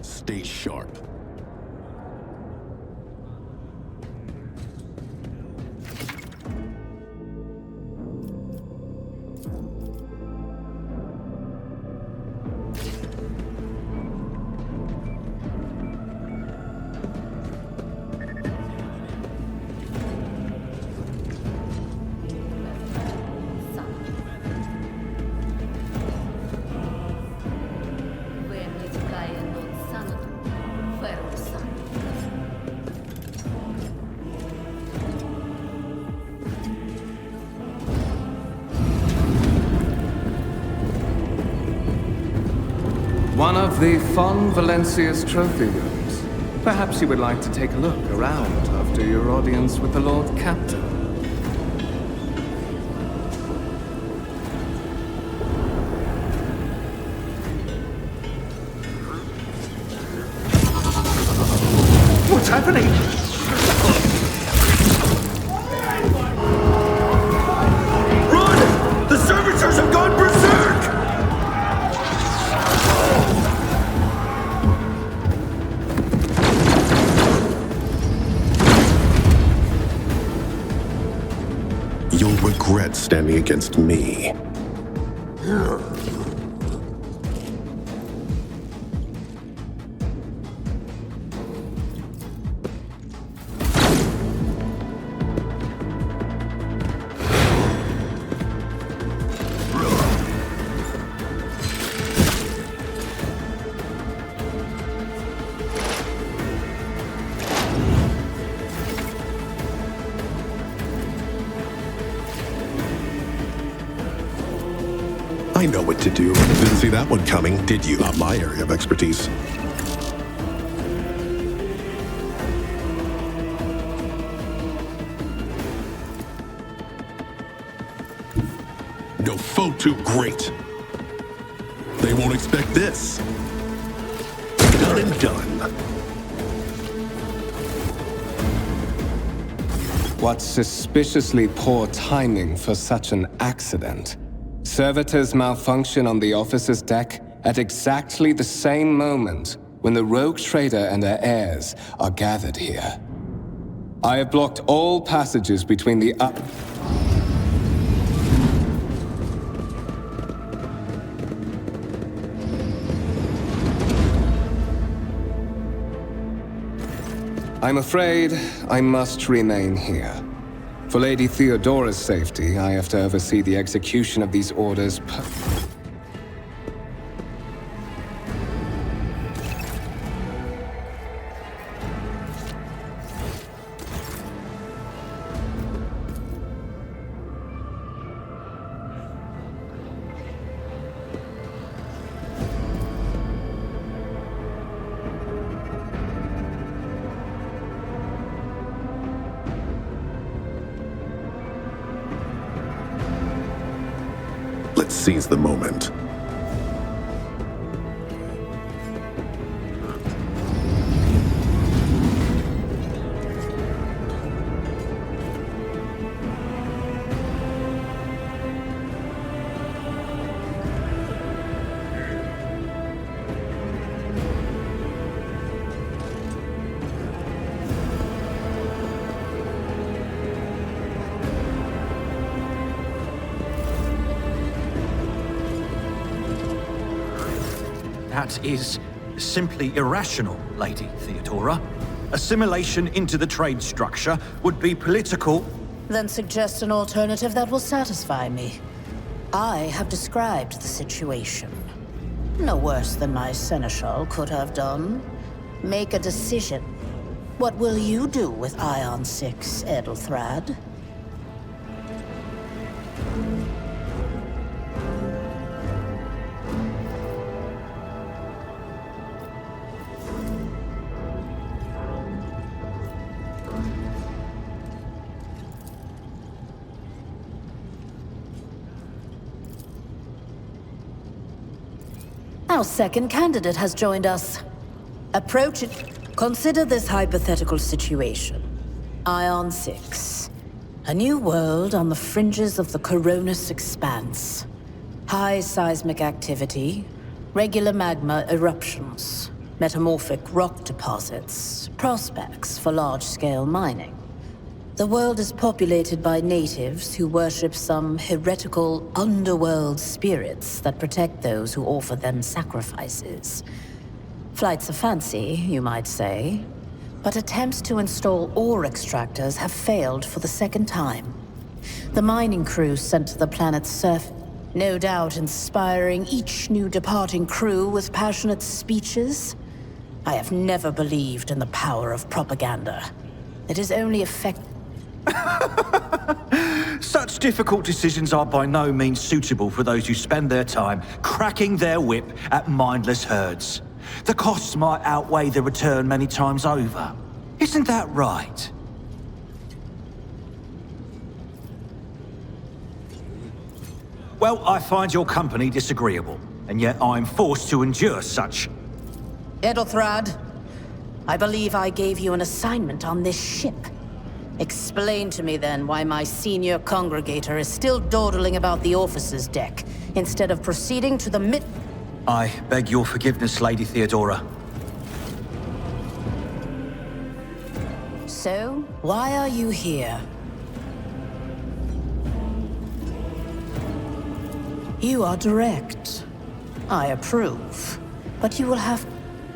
Stay sharp. One of the Fon Valencia's trophy rooms. Perhaps you would like to take a look around after your audience with the Lord Captain. What's happening? Run! The servitors have gone berserk! You'll regret standing against me. I know what to do. Didn't see that one coming, did you? Not my area of expertise. No foe too great. They won't expect this. Done and done. What suspiciously poor timing for such an accident. Servitors malfunction on the officer's deck at exactly the same moment when the rogue trader and her heirs are gathered here. I have blocked all passages between the I'm afraid I must remain here. For Lady Theodora's safety, I have to oversee the execution of these orders Let's seize the moment. That is simply irrational, Lady Theodora. Assimilation into the trade structure would be political. Then suggest an alternative that will satisfy me. I have described the situation. No worse than my seneschal could have done. Make a decision. What will you do with Ion 6, Edelthrad? Our second candidate has joined us. Approach it. Consider this hypothetical situation. Ion 6. A new world on the fringes of the Coronis expanse. High seismic activity, regular magma eruptions. metamorphic rock deposits, prospects for large-scale mining. The world is populated by natives who worship some heretical underworld spirits that protect those who offer them sacrifices. Flights of fancy, you might say, but attempts to install ore extractors have failed for the second time. The mining crew sent to the planet's surface, no doubt inspiring each new departing crew with passionate speeches. I have never believed in the power of propaganda. It is only effective. Such difficult decisions are by no means suitable for those who spend their time cracking their whip at mindless herds. The costs might outweigh the return many times over. Isn't that right? Well, I find your company disagreeable, and yet I'm forced to endure such. Edelthrad, I believe I gave you an assignment on this ship. Explain to me then why my senior congregator is still dawdling about the officer's deck, instead of proceeding to the I beg your forgiveness, Lady Theodora. So, why are you here? You are direct. I approve. But you will have...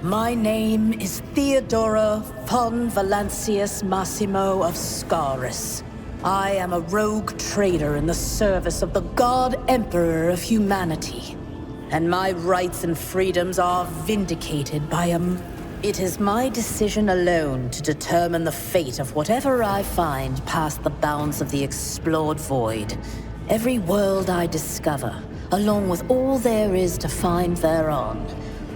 My name is Theodora von Valancius Massimo of Scaris. I am a rogue trader in the service of the God Emperor of humanity. And my rights and freedoms are vindicated by It is my decision alone to determine the fate of whatever I find past the bounds of the explored void. Every world I discover, along with all there is to find thereon.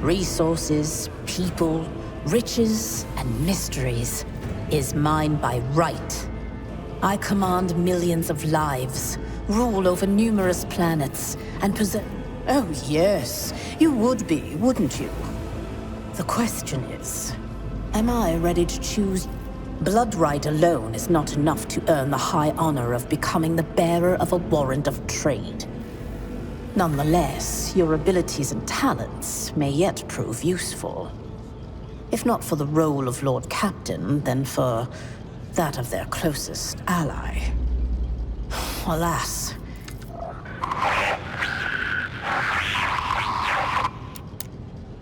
Resources, people, riches, and mysteries, is mine by right. I command millions of lives, rule over numerous planets, and possess... Oh yes, you would be, wouldn't you? The question is, am I ready to choose? Blood right alone is not enough to earn the high honor of becoming the bearer of a warrant of trade. Nonetheless, your abilities and talents may yet prove useful. If not for the role of Lord Captain, then for that of their closest ally. Alas.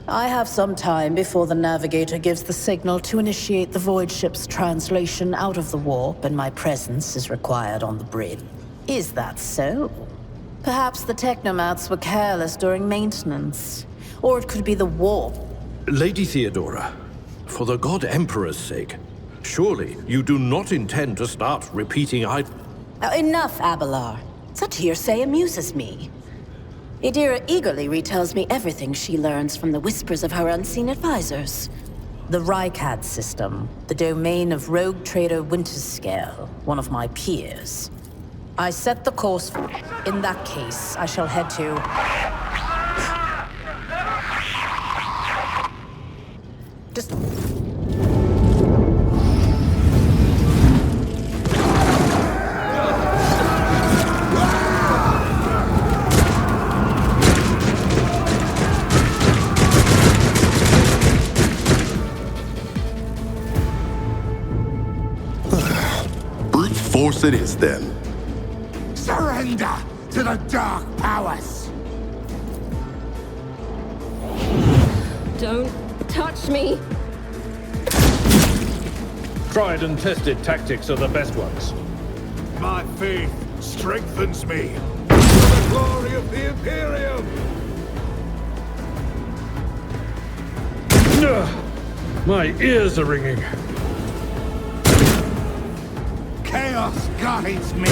I have some time before the navigator gives the signal to initiate the void ship's translation out of the warp, and my presence is required on the bridge. Is that so? Perhaps the technomats were careless during maintenance. Or it could be the warp. Lady Theodora, for the God Emperor's sake, surely you do not intend to start repeating Enough, Abelard. Such hearsay amuses me. Idira eagerly retells me everything she learns from the whispers of her unseen advisors. The Rykad system, the domain of rogue trader Winterscale, one of my peers. I set the course for... In that case, I shall head to... Just... Brute force it is then. Surrender to the dark powers! Don't touch me! Tried and tested tactics are the best ones. My faith strengthens me for the glory of the Imperium! Ugh, my ears are ringing. Chaos guides me!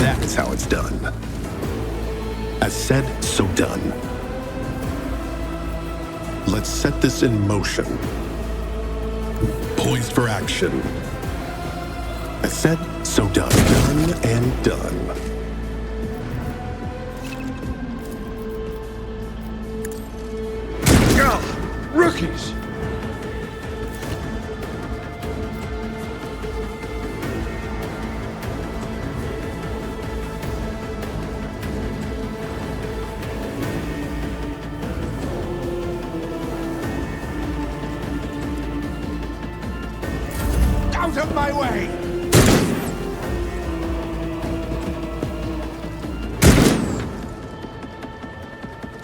That's how it's done. As said, so done. Let's set this in motion. Poised for action. As said, so done. Done and done. Rookies! my way!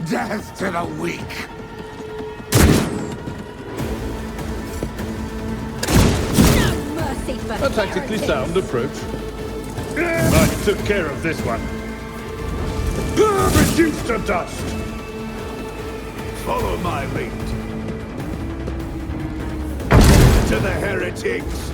Death to the weak! No mercy for A tactically heretics. sound approach. I took care of this one. Reduced to dust! Follow my lead. To the heretics!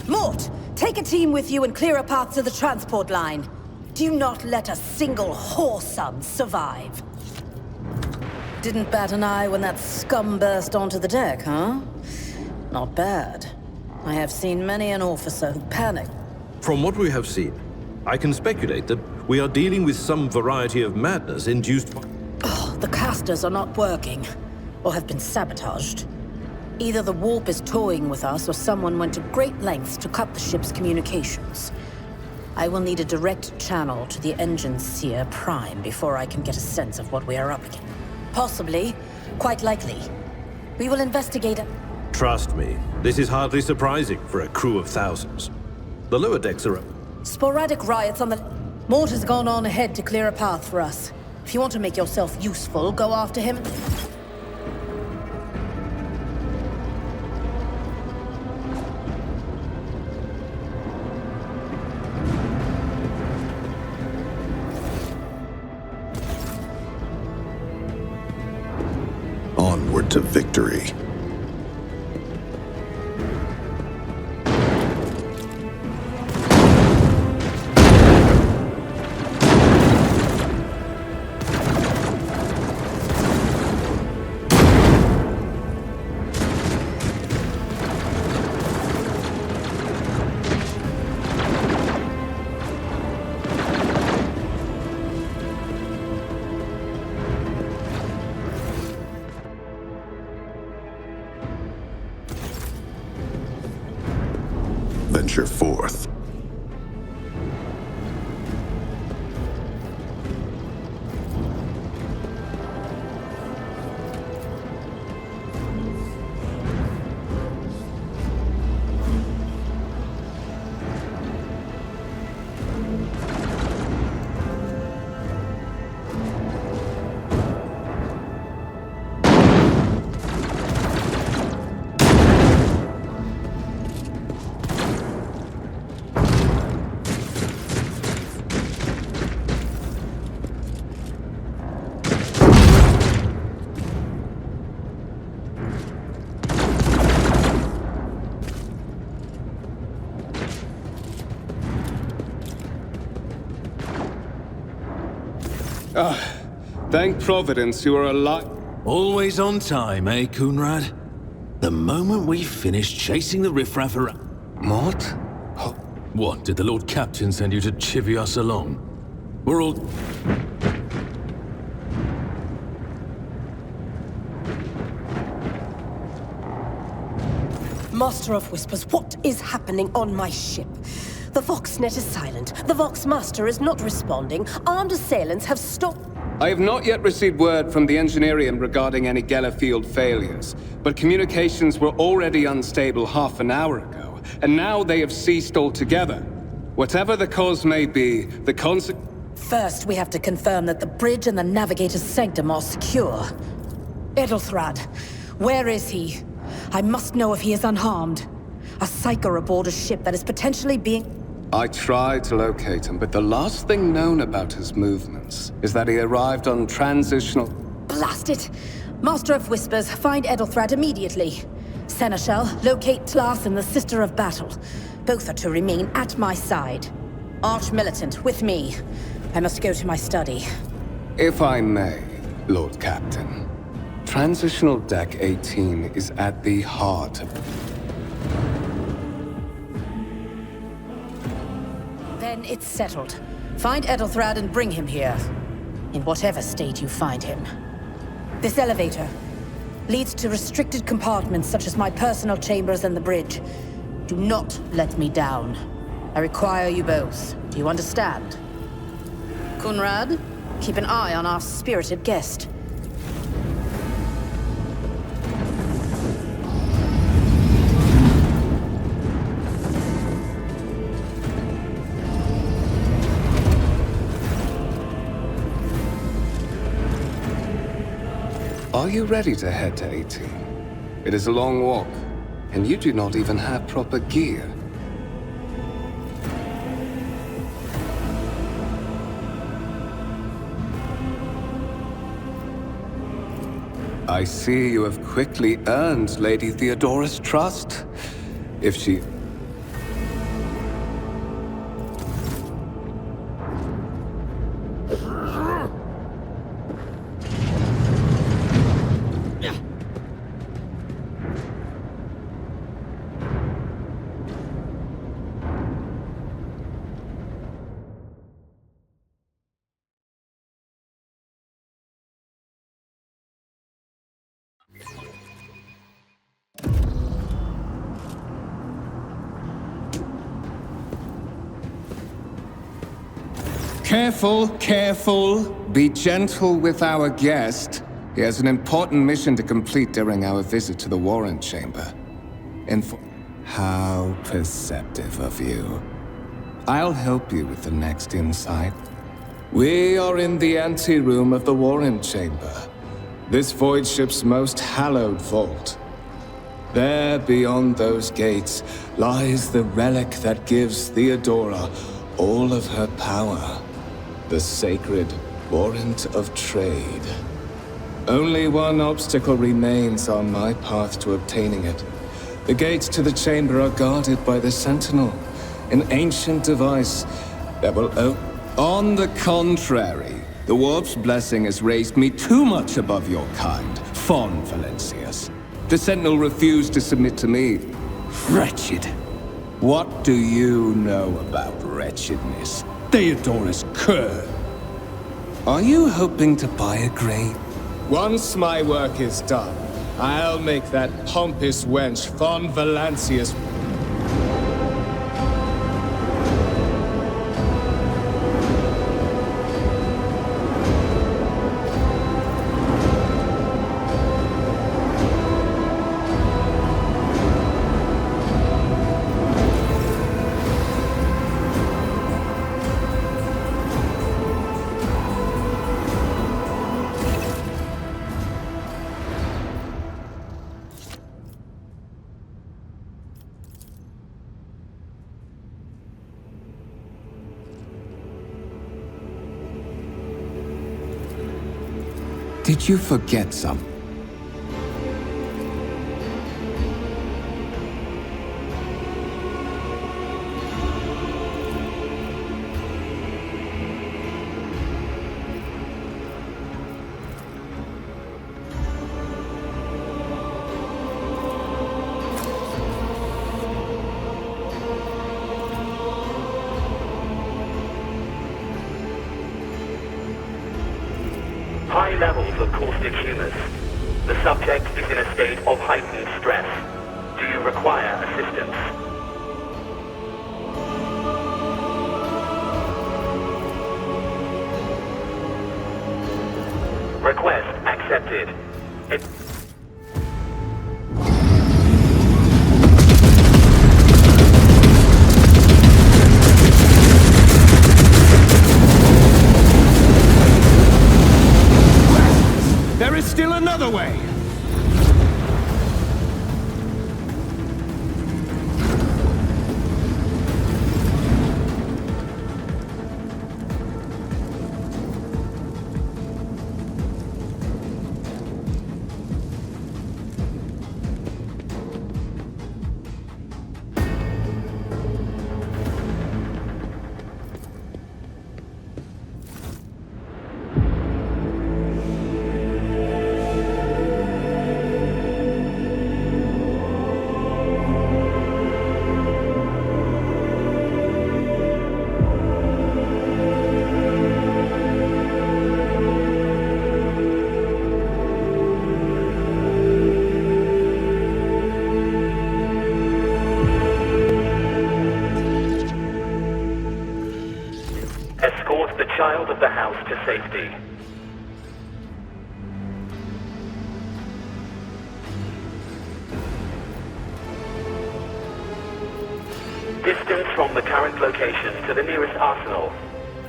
Mort, take a team with you and clear a path to the transport line. Do not let a single whoreson survive. Didn't bat an eye when that scum burst onto the deck, huh? Not bad. I have seen many an officer who panicked. From what we have seen, I can speculate that we are dealing with some variety of madness induced by... The casters are not working, or have been sabotaged. Either the warp is toying with us, or someone went to great lengths to cut the ship's communications. I will need a direct channel to the engine seer prime before I can get a sense of what we are up against. Possibly, quite likely. We will investigate it. Trust me, this is hardly surprising for a crew of thousands. The lower decks are... Sporadic riots on the... Mort has gone on ahead to clear a path for us. If you want to make yourself useful, go after him. Onward to victory. Venture forth. Thank Providence you are alive. Always on time, eh, Coonrad? The moment we finish chasing the riffraff around... Mort? What, did the Lord Captain send you to chivvy us along? We're all... Master of Whispers, what is happening on my ship? The Voxnet is silent. The Voxmaster is not responding. Armed assailants have stopped... I have not yet received word from the Engineerium regarding any Gellerfield failures, but communications were already unstable half an hour ago, and now they have ceased altogether. Whatever the cause may be, the First, we have to confirm that the bridge and the Navigator's Sanctum are secure. Edelthrad, where is he? I must know if he is unharmed. A psyker aboard a ship that is potentially being... I tried to locate him, but the last thing known about his movements is that he arrived on transitional... Blast it! Master of Whispers, find Edelthrad immediately. Seneschal, locate Tlas and the Sister of Battle. Both are to remain at my side. Arch-Militant, with me. I must go to my study. If I may, Lord Captain. Transitional Deck 18 is at the heart of... Then it's settled. Find Edelthrad and bring him here. In whatever state you find him. This elevator leads to restricted compartments such as my personal chambers and the bridge. Do not let me down. I require you both. Do you understand? Kunrad, Keep an eye on our spirited guest. Are you ready to head to 18? It is a long walk, and you do not even have proper gear. I see you have quickly earned Lady Theodora's trust. If she... Careful, careful. Be gentle with our guest. He has an important mission to complete during our visit to the warrant chamber. How perceptive of you. I'll help you with the next insight. We are in the anteroom of the warrant chamber. This void ship's most hallowed vault. There, beyond those gates, lies the relic that gives Theodora all of her power. The sacred warrant of trade. Only one obstacle remains on my path to obtaining it. The gates to the chamber are guarded by the Sentinel, an ancient device that will On the contrary, the Warp's blessing has raised me too much above your kind, Fon Valencius. The Sentinel refused to submit to me. Wretched. What do you know about wretchedness? Theodora's cur. Are you hoping to buy a grave? Once my work is done, I'll make that pompous wench Fon Valencius. Did you forget something? High levels of caustic humors. The subject is in a state of heightened stress. Do you require assistance? Request accepted. There is still another way! child of the house to safety. Distance from the current location to the nearest arsenal.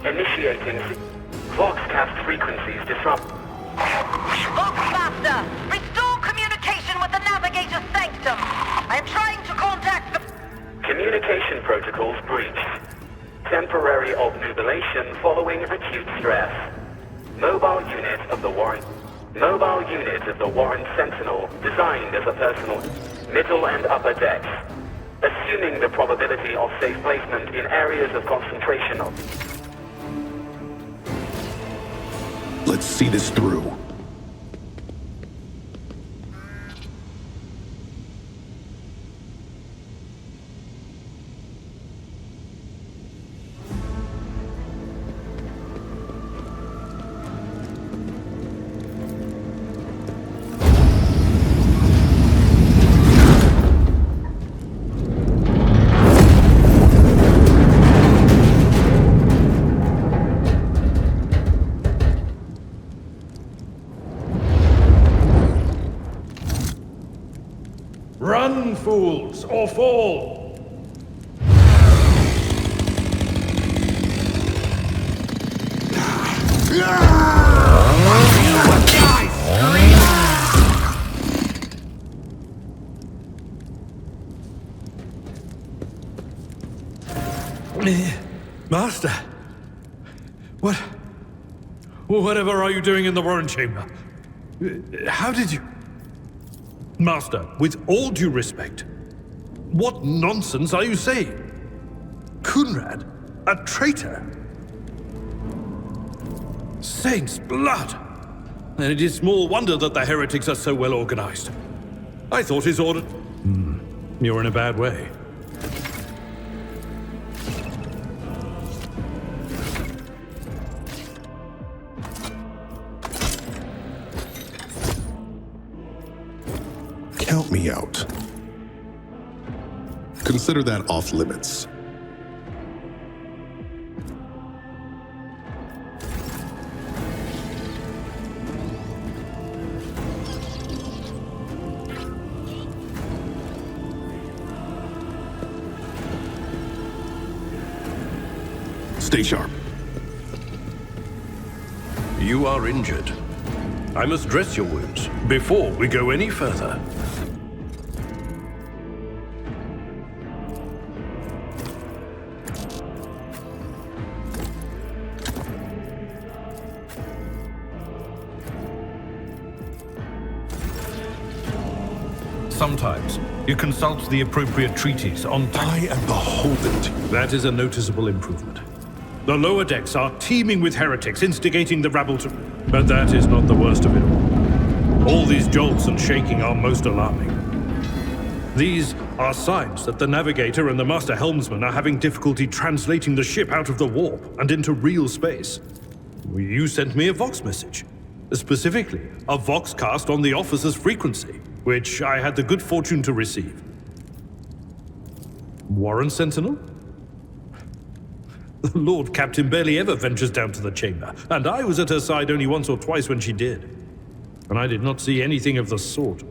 Initiating Voxcast frequencies disrupt. Voxmaster, restore communication with the Navigator's Sanctum. I am trying to contact the... Communication protocols breached. Temporary obnubilation following acute stress. Mobile unit of the Warren Sentinel, designed as a personal middle and upper decks. Assuming the probability of safe placement in areas of concentration of... Let's see this through. Run, fools, or fall! Master! Whatever are you doing in the Warren Chamber? How did you... Master, with all due respect, what nonsense are you saying? Kunrad? A traitor? Saints' blood! And it is small wonder that the heretics are so well organized. I thought his order... You're in a bad way. Count me out. Consider that off limits. Stay sharp. You are injured. I must dress your wounds before we go any further. Sometimes you consult the appropriate treaties on... I am beholden to you. That is a noticeable improvement. The lower decks are teeming with heretics instigating the rabble to... But that is not the worst of it all. All these jolts and shaking are most alarming. These are signs that the navigator and the master helmsman are having difficulty translating the ship out of the warp and into real space. You sent me a Vox message. Specifically, a Vox cast on the officer's frequency, which I had the good fortune to receive. Warren Sentinel? The Lord Captain barely ever ventures down to the chamber, and I was at her side only once or twice when she did. And I did not see anything of the sort.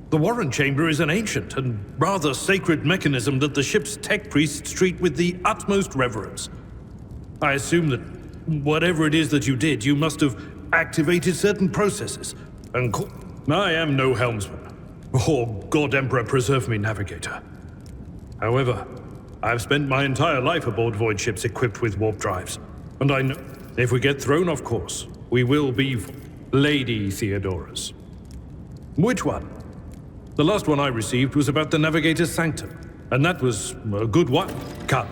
The Warren Chamber is an ancient and rather sacred mechanism that the ship's tech priests treat with the utmost reverence. I assume that whatever it is that you did, you must have activated certain processes, and I am no helmsman, or God Emperor preserve me navigator. However, I've spent my entire life aboard void ships equipped with warp drives, and I know if we get thrown off course, we will be Lady Theodora's. Which one? The last one I received was about the Navigator's Sanctum, and that was a good one. Come.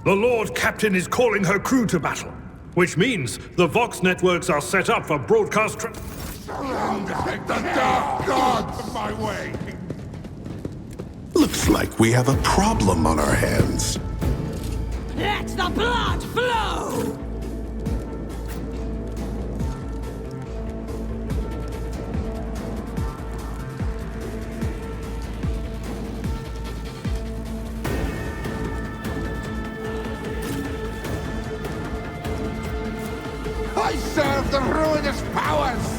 The Lord Captain is calling her crew to battle, which means the Vox networks are set up for broadcast Surround the dark gods from my way! Looks like we have a problem on our hands. Let the blood flow! I serve the ruinous powers!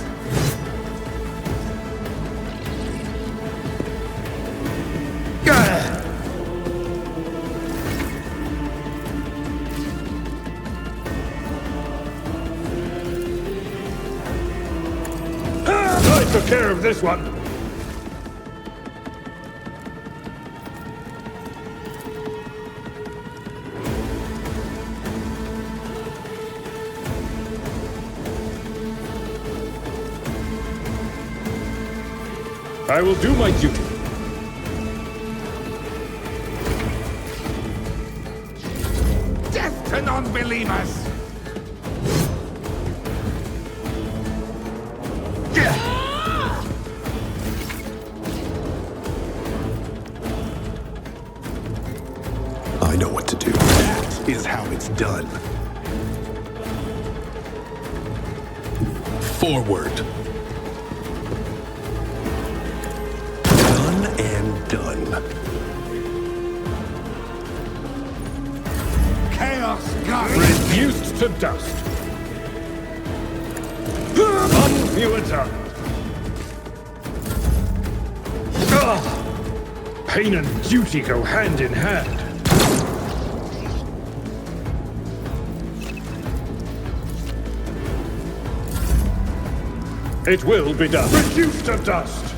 I took care of this one. I will do my duty. Death to non-believers! I know what to do. That is how it's done. Forward. Done and done. Chaos God! Reduced to dust. Unfewer. Pain and duty go hand in hand. It will be done. Reduced to dust.